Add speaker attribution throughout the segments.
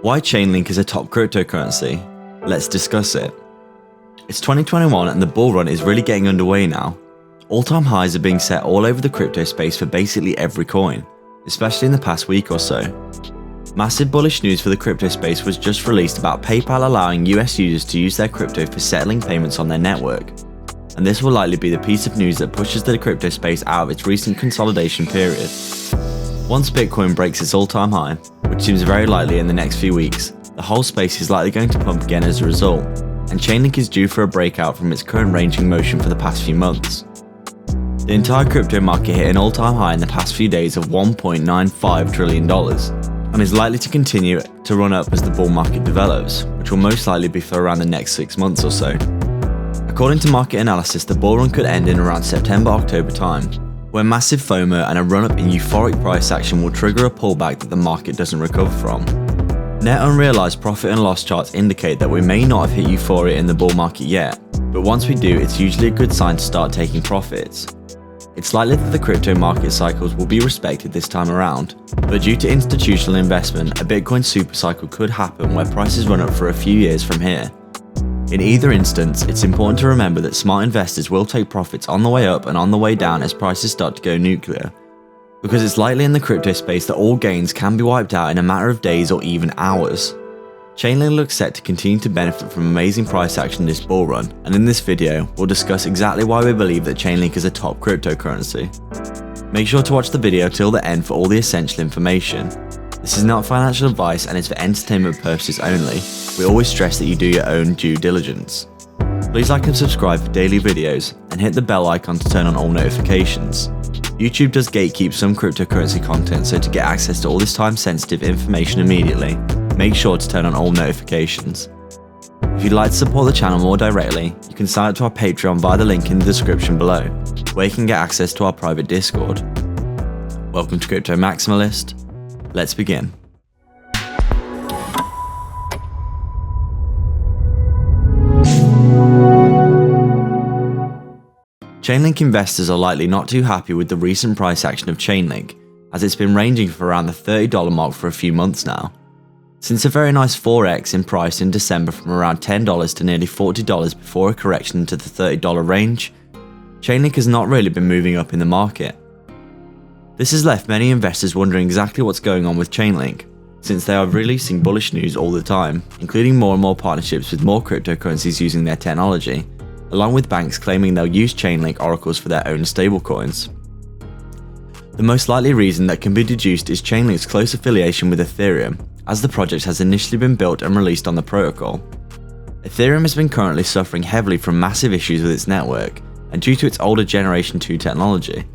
Speaker 1: Why Chainlink is a top cryptocurrency? Let's discuss it. It's 2021 and the bull run is really getting underway now. All-time highs are being set all over the crypto space for basically every coin, especially in the past week or so. Massive bullish news for the crypto space was just released about PayPal allowing US users to use their crypto for settling payments on their network. And this will likely be the piece of news that pushes the crypto space out of its recent consolidation period. Once Bitcoin breaks its all-time high, which seems very likely in the next few weeks, the whole space is likely going to pump again as a result, and Chainlink is due for a breakout from its current ranging motion for the past few months. The entire crypto market hit an all-time high in the past few days of $1.95 trillion, and is likely to continue to run up as the bull market develops, which will most likely be for around the next 6 months or so. According to market analysis, the bull run could end in around September-October time, where massive FOMO and a run-up in euphoric price action will trigger a pullback that the market doesn't recover from. Net unrealized profit and loss charts indicate that we may not have hit euphoria in the bull market yet, but once we do, it's usually a good sign to start taking profits. It's likely that the crypto market cycles will be respected this time around, but due to institutional investment, a Bitcoin supercycle could happen where prices run up for a few years from here. In either instance, it's important to remember that smart investors will take profits on the way up and on the way down as prices start to go nuclear, because it's likely in the crypto space that all gains can be wiped out in a matter of days or even hours. Chainlink looks set to continue to benefit from amazing price action this bull run, and in this video, we'll discuss exactly why we believe that Chainlink is a top cryptocurrency. Make sure to watch the video till the end for all the essential information. This is not financial advice and is for entertainment purposes only. We always stress that you do your own due diligence. Please like and subscribe for daily videos, and hit the bell icon to turn on all notifications. YouTube does gatekeep some cryptocurrency content, so to get access to all this time-sensitive information immediately, make sure to turn on all notifications. If you'd like to support the channel more directly, you can sign up to our Patreon via the link in the description below, where you can get access to our private Discord. Welcome to Crypto Maximalist. Let's begin. Chainlink investors are likely not too happy with the recent price action of Chainlink, as it's been ranging for around the $30 mark for a few months now. Since a very nice 4x in price in December from around $10 to nearly $40 before a correction into the $30 range, Chainlink has not really been moving up in the market. This has left many investors wondering exactly what's going on with Chainlink, since they are releasing bullish news all the time, including more and more partnerships with more cryptocurrencies using their technology, along with banks claiming they'll use Chainlink oracles for their own stablecoins. The most likely reason that can be deduced is Chainlink's close affiliation with Ethereum, as the project has initially been built and released on the protocol. Ethereum has been currently suffering heavily from massive issues with its network, and due to its older Generation 2 technology.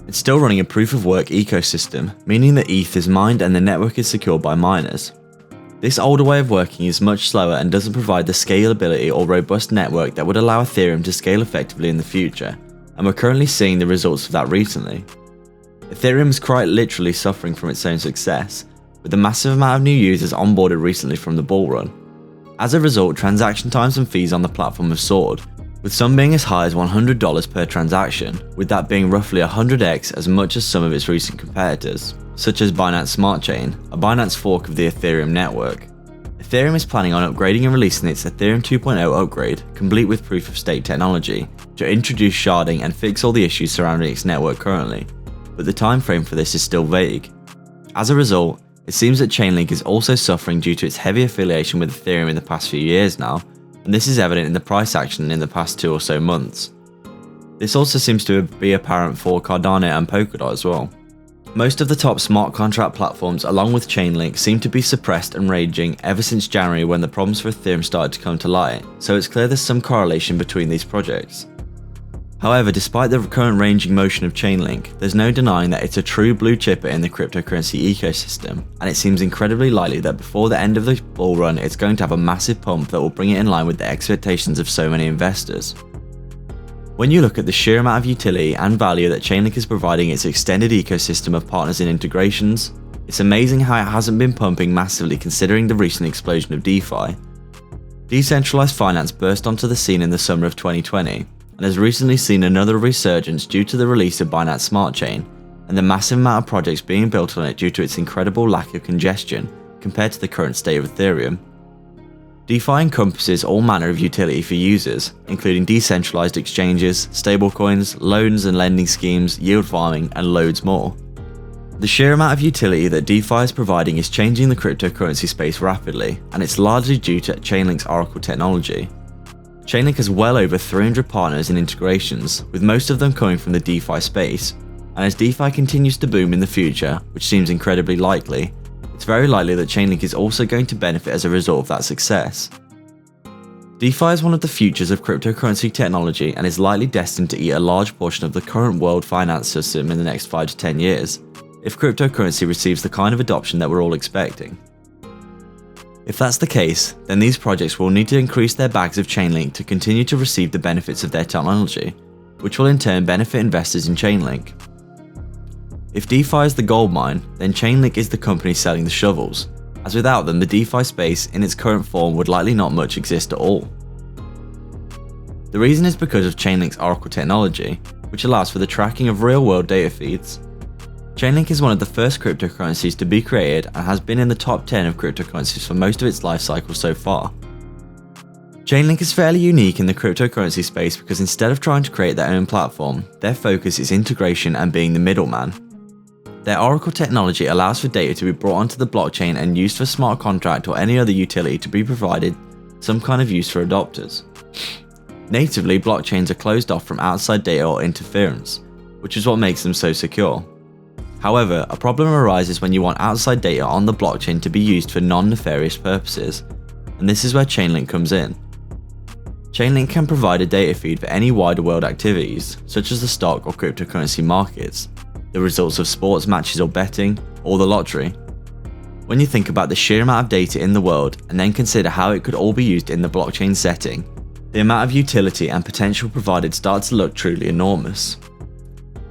Speaker 1: It's still running a proof-of-work ecosystem, meaning that ETH is mined and the network is secured by miners. This older way of working is much slower and doesn't provide the scalability or robust network that would allow Ethereum to scale effectively in the future, and we're currently seeing the results of that recently. Ethereum is quite literally suffering from its own success, with a massive amount of new users onboarded recently from the bull run. As a result, transaction times and fees on the platform have soared, with some being as high as $100 per transaction, with that being roughly 100x as much as some of its recent competitors, such as Binance Smart Chain, a Binance fork of the Ethereum network. Ethereum is planning on upgrading and releasing its Ethereum 2.0 upgrade, complete with proof-of-stake technology, to introduce sharding and fix all the issues surrounding its network currently, but the time frame for this is still vague. As a result, it seems that Chainlink is also suffering due to its heavy affiliation with Ethereum in the past few years now, and this is evident in the price action in the past 2 or so months. This also seems to be apparent for Cardano and Polkadot as well. Most of the top smart contract platforms along with Chainlink seem to be suppressed and raging ever since January when the problems for Ethereum started to come to light, so it's clear there's some correlation between these projects. However, despite the current ranging motion of Chainlink, there's no denying that it's a true blue chipper in the cryptocurrency ecosystem, and it seems incredibly likely that before the end of the bull run it's going to have a massive pump that will bring it in line with the expectations of so many investors. When you look at the sheer amount of utility and value that Chainlink is providing its extended ecosystem of partners and integrations, it's amazing how it hasn't been pumping massively considering the recent explosion of DeFi. Decentralized finance burst onto the scene in the summer of 2020, and has recently seen another resurgence due to the release of Binance Smart Chain, and the massive amount of projects being built on it due to its incredible lack of congestion compared to the current state of Ethereum. DeFi encompasses all manner of utility for users, including decentralized exchanges, stablecoins, loans and lending schemes, yield farming, and loads more. The sheer amount of utility that DeFi is providing is changing the cryptocurrency space rapidly, and it's largely due to Chainlink's Oracle technology. Chainlink has well over 300 partners and integrations, with most of them coming from the DeFi space, and as DeFi continues to boom in the future, which seems incredibly likely, it's very likely that Chainlink is also going to benefit as a result of that success. DeFi is one of the futures of cryptocurrency technology and is likely destined to eat a large portion of the current world finance system in the next 5 to 10 years, if cryptocurrency receives the kind of adoption that we're all expecting. If that's the case, then these projects will need to increase their bags of Chainlink to continue to receive the benefits of their technology, which will in turn benefit investors in Chainlink. If DeFi is the gold mine, then Chainlink is the company selling the shovels, as without them the DeFi space in its current form would likely not much exist at all. The reason is because of Chainlink's Oracle technology, which allows for the tracking of real-world data feeds. Chainlink is one of the first cryptocurrencies to be created and has been in the top 10 of cryptocurrencies for most of its life cycle so far. Chainlink is fairly unique in the cryptocurrency space because instead of trying to create their own platform, their focus is integration and being the middleman. Their Oracle technology allows for data to be brought onto the blockchain and used for smart contract or any other utility to be provided some kind of use for adopters. Natively, blockchains are closed off from outside data or interference, which is what makes them so secure. However, a problem arises when you want outside data on the blockchain to be used for non-nefarious purposes, and this is where Chainlink comes in. Chainlink can provide a data feed for any wider world activities, such as the stock or cryptocurrency markets, the results of sports matches or betting, or the lottery. When you think about the sheer amount of data in the world and then consider how it could all be used in the blockchain setting, the amount of utility and potential provided starts to look truly enormous.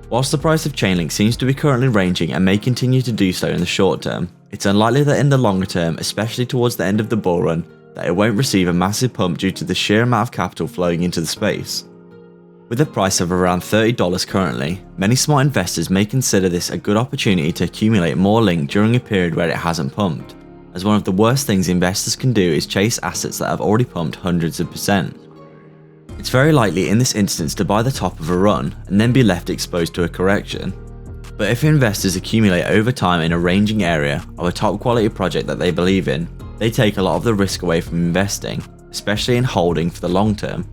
Speaker 1: Whilst the price of Chainlink seems to be currently ranging and may continue to do so in the short term, it's unlikely that in the longer term, especially towards the end of the bull run, that it won't receive a massive pump due to the sheer amount of capital flowing into the space. With a price of around $30 currently, many smart investors may consider this a good opportunity to accumulate more Link during a period where it hasn't pumped, as one of the worst things investors can do is chase assets that have already pumped hundreds of %. It's very likely in this instance to buy the top of a run and then be left exposed to a correction. But if investors accumulate over time in a ranging area of a top quality project that they believe in, they take a lot of the risk away from investing, especially in holding for the long term.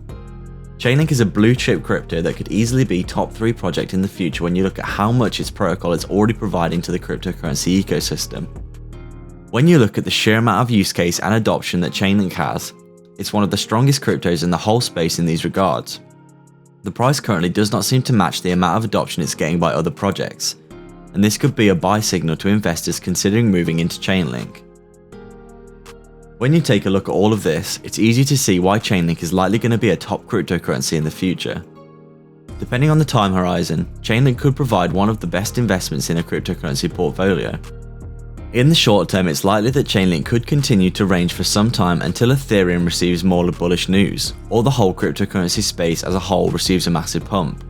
Speaker 1: Chainlink is a blue chip crypto that could easily be top 3 project in the future when you look at how much its protocol is already providing to the cryptocurrency ecosystem. When you look at the sheer amount of use case and adoption that Chainlink has, it's one of the strongest cryptos in the whole space in these regards. The price currently does not seem to match the amount of adoption it's getting by other projects, and this could be a buy signal to investors considering moving into Chainlink. When you take a look at all of this, it's easy to see why Chainlink is likely going to be a top cryptocurrency in the future. Depending on the time horizon, Chainlink could provide one of the best investments in a cryptocurrency portfolio. In the short term, it's likely that Chainlink could continue to range for some time until Ethereum receives more bullish news, or the whole cryptocurrency space as a whole receives a massive pump.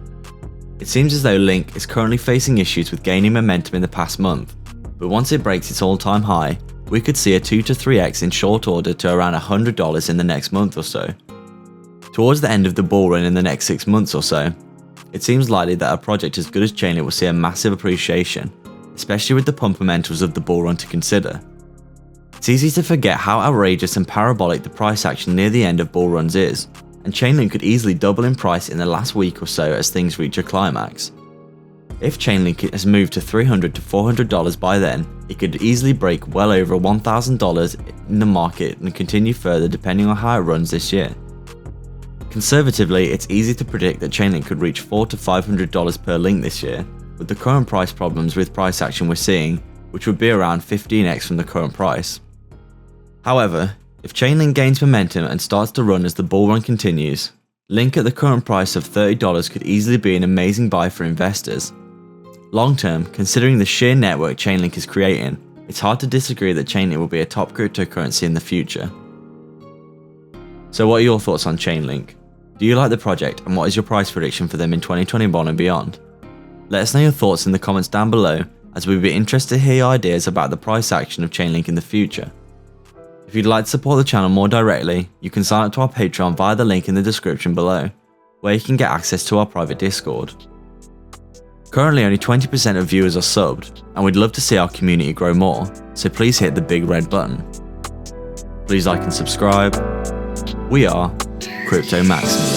Speaker 1: It seems as though Link is currently facing issues with gaining momentum in the past month, but once it breaks its all-time high, we could see a 2 to 3x in short order to around $100 in the next month or so. Towards the end of the bull run in the next 6 months or so, it seems likely that a project as good as Chainlink will see a massive appreciation, especially with the fundamentals of the bull run to consider. It's easy to forget how outrageous and parabolic the price action near the end of bull runs is, and Chainlink could easily double in price in the last week or so as things reach a climax. If Chainlink has moved to $300 to $400 by then, it could easily break well over $1,000 in the market and continue further depending on how it runs this year. Conservatively, it's easy to predict that Chainlink could reach $400 to $500 per link this year, with the current price problems with price action we're seeing, which would be around 15x from the current price. However, if Chainlink gains momentum and starts to run as the bull run continues, Link at the current price of $30 could easily be an amazing buy for investors. Long term, considering the sheer network Chainlink is creating, it's hard to disagree that Chainlink will be a top cryptocurrency in the future. So what are your thoughts on Chainlink? Do you like the project, and what is your price prediction for them in 2021 and beyond? Let us know your thoughts in the comments down below, as we'd be interested to hear your ideas about the price action of Chainlink in the future. If you'd like to support the channel more directly, you can sign up to our Patreon via the link in the description below, where you can get access to our private Discord. Currently only 20% of viewers are subbed, and we'd love to see our community grow more, so please hit the big red button. Please like and subscribe. We are Crypto Maximus.